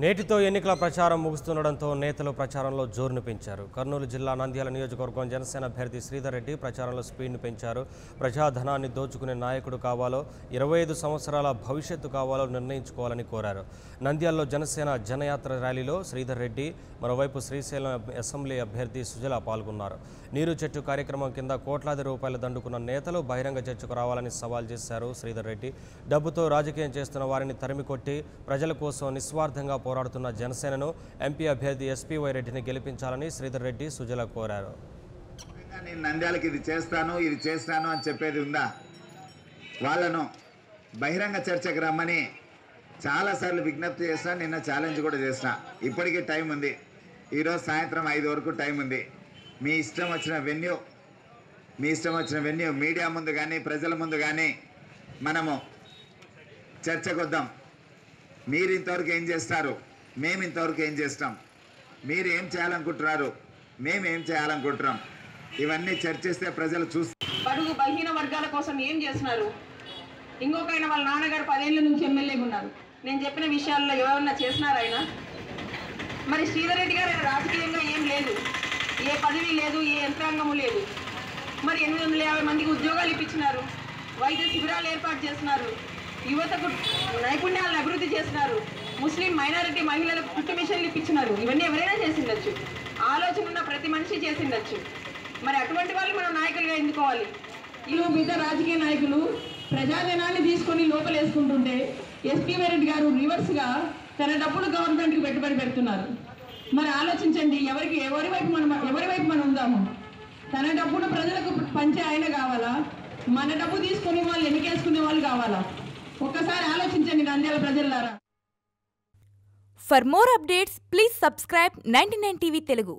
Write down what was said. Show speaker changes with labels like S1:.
S1: నేటితో ఎన్నికల ప్రచారం ముగుస్తుండడంతో నేతలు ప్రచారంలో జోరును పెంచారు. కర్నూలు జిల్లా నంద్యాల నియోజకవర్గం జనసేన అభ్యర్థి శ్రీధర్ రెడ్డి ప్రచారంలో స్పీడ్ను పెంచారు. ప్రజాధనాన్ని దోచుకునే నాయకుడు కావాలో 25 సంవత్సరాల భవిష్యత్తు కావాలో నిర్ణయించుకోవాలని కోరారు. నంద్యాలలో జనసేన జనయాత్ర ర్యాలీలో శ్రీధర్ రెడ్డి, మరోవైపు శ్రీశైలం అసెంబ్లీ అభ్యర్థి సుజల పాల్గొన్నారు. నీరు చెట్టు కార్యక్రమం కింద కోట్లాది రూపాయలు దండుకున్న నేతలు బహిరంగ చర్చకు రావాలని సవాల్ చేశారు. శ్రీధర్ రెడ్డి డబ్బుతో రాజకీయం చేస్తున్న వారిని తరిమికొట్టి ప్రజల కోసం నిస్వార్థంగా పోరాడుతున్న జనసేనను ఎంపీ అభ్యర్థి ఎస్పీవై రెడ్డిని గెలిపించాలని శ్రీధర్ రెడ్డి సుజల కోరారు.
S2: నేను నంద్యాలకి ఇది చేస్తాను అని చెప్పేది ఉందా? వాళ్ళను బహిరంగ చర్చకు రమ్మని చాలాసార్లు విజ్ఞప్తి చేసినా, నిన్న ఛాలెంజ్ కూడా చేసిన. ఇప్పటికీ టైం ఉంది. ఈరోజు సాయంత్రం 5 వరకు టైం ఉంది. మీ ఇష్టం వచ్చిన వెన్యూ మీడియా ముందు కానీ ప్రజల ముందు కానీ మనము చర్చకొద్దాం. మీరు ఇంతవరకు ఏం చేస్తారు, మేము ఇంతవరకు ఏం చేస్తాం, మీరు ఏం చేయాలనుకుంటున్నారు, మేము ఏం చేయాలనుకుంటున్నాం, ఇవన్నీ చర్చిస్తే ప్రజలు చూస్తారు.
S3: బడుగు బలహీన వర్గాల కోసం ఏం చేస్తున్నారు? ఇంకొక ఆయన వాళ్ళ నాన్నగారు 10 ఏళ్ళ నుంచి ఎమ్మెల్యేగా ఉన్నారు. నేను చెప్పిన విషయాల్లో ఎవరన్నా చేసినారు ఆయన? మరి శ్రీధర్ రెడ్డి గారు రాజకీయంగా ఏం లేదు, ఏ పదవి లేదు, ఏ యంత్రాంగము లేదు. మరి 850 మందికి ఉద్యోగాలు ఇప్పించినారు, వైద్య శిబిరాలు ఏర్పాటు చేస్తున్నారు, యువతకు నైపుణ్యాలను అభివృద్ధి చేస్తున్నారు, ముస్లిం మైనారిటీ మహిళలకు కుట్టు మిషన్లు ఇప్పించినారు. ఇవన్నీ ఎవరైనా చేసిండొచ్చు, ఆలోచన ఉన్న ప్రతి మనిషి చేసిండొచ్చు. మరి అటువంటి వాళ్ళు మనం నాయకులుగా ఎన్నుకోవాలి. వీళ్ళు మిగతా రాజకీయ నాయకులు ప్రజాజనాన్ని తీసుకొని లోపలేసుకుంటుంటే ఎస్పీవై రెడ్డి గారు రివర్స్గా తన డబ్బులు గవర్నమెంట్కి పెట్టుబడి పెడుతున్నారు. మరి ఆలోచించండి, ఎవరి వైపు మనం ఉందాము? తన డబ్బును ప్రజలకు పంచే ఆయన కావాలా, మన డబ్బు తీసుకునే వాళ్ళు ఎన్నికేసుకునే వాళ్ళు కావాలా? ఒక్కసారి ఆలోచించండి నంద్యాల ప్రజలారా.
S4: For more updates, please subscribe 99 TV Telugu.